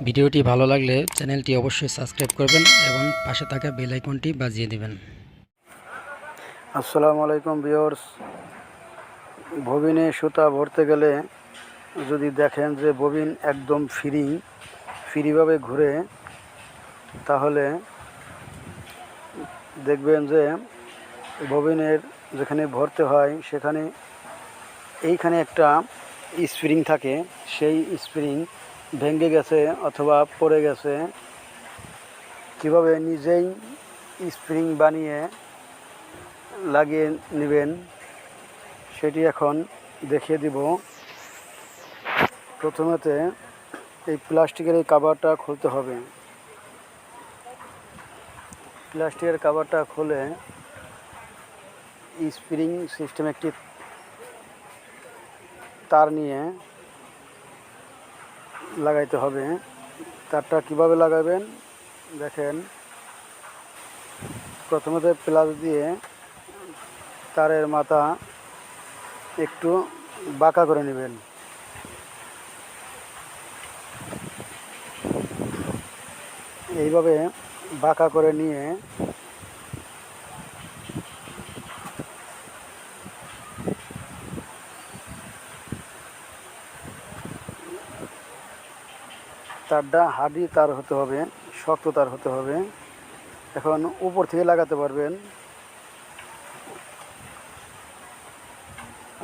ভিডিওটি ভালো লাগলে চ্যানেলটি অবশ্যই সাবস্ক্রাইব করবেন এবং পাশে থাকা বেল আইকনটি বাজিয়ে দিবেন। আসসালামু আলাইকুম ভিউয়ার্স। ববিনে সুতা ভরতে গেলে যদি দেখেন যে ববিন একদম ফ্রিভাবে ঘুরে, তাহলে দেখবেন যে ববিনের যেখানে ভরতে হয় সেখানে এইখানে একটা স্প্রিং থাকে, সেই স্প্রিং ভেঙে গেছে অথবা পড়ে গেছে। কীভাবে নিজেই স্প্রিং বানিয়ে লাগিয়ে নেবেন সেটি এখন দেখিয়ে দিব। প্রথমেতে এই প্লাস্টিকের এই কভারটা খুলতে হবে। প্লাস্টিকের কভারটা খুলে স্প্রিং সিস্টেম একটি তার নিয়ে লাগাইতে হবে। তারটা কিভাবে লাগাবেন দেখেন। প্রথমে প্লাস দিয়ে তারের মাথা একটু বাঁকা করে নেবেন। এইভাবে বাঁকা করে নিয়ে তারটা হার্ডি তার হতে হবে, শক্ত তার হতে হবে। এখন উপর থেকে লাগাতে পারবেন।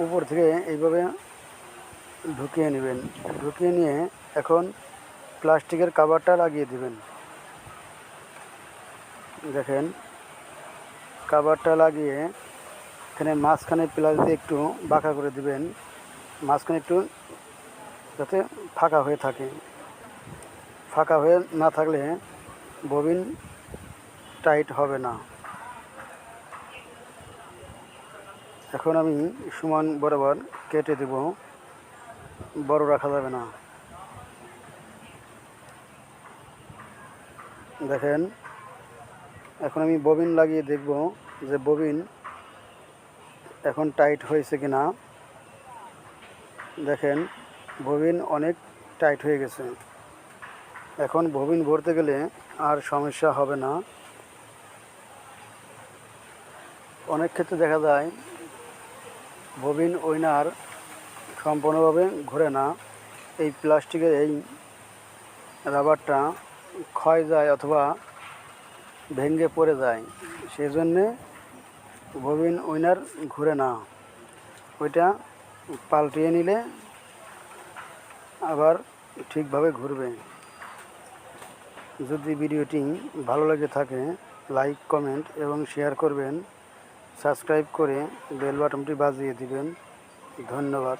উপর থেকে এইভাবে ঢুকিয়ে নেবেন। ঢুকিয়ে নিয়ে এখন প্লাস্টিকের কভারটা লাগিয়ে দিবেন। দেখেন, কভারটা লাগিয়ে এখানে মাঝখানে প্লাস দিয়ে একটু বাঁকা করে দিবেন। মাঝখানে একটু যাতে ফাঁকা হয়ে থাকে। ফাঁকা হয়ে না থাকলে ববিন টাইট হবে না। এখন আমি সমান বরাবর কেটে দেব, বড় রাখা যাবে না। দেখেন, এখন আমি ববিন লাগিয়ে দেখব যে ববিন এখন টাইট হয়েছে কিনা। দেখেন, ববিন অনেক টাইট হয়ে গেছে। এখন ববিন ভরতে গেলে আর সমস্যা হবে না। অনেক ক্ষেত্রে দেখা যায় ববিন ওইনার সম্পূর্ণভাবে ঘোরে না। এই প্লাস্টিকের এই রাবারটা ক্ষয় যায় অথবা ভেঙে পড়ে যায়, সেই জন্যে ববিন ওইনার ঘুরে না। ওইটা পাল্টিয়ে নিলে আবার ঠিকভাবে ঘুরবে। যদি ভিডিওটি ভালো লেগে থাকে লাইক, কমেন্ট এবং শেয়ার করবেন। সাবস্ক্রাইব করে বেল বাটনটি বাজিয়ে দিবেন। ধন্যবাদ।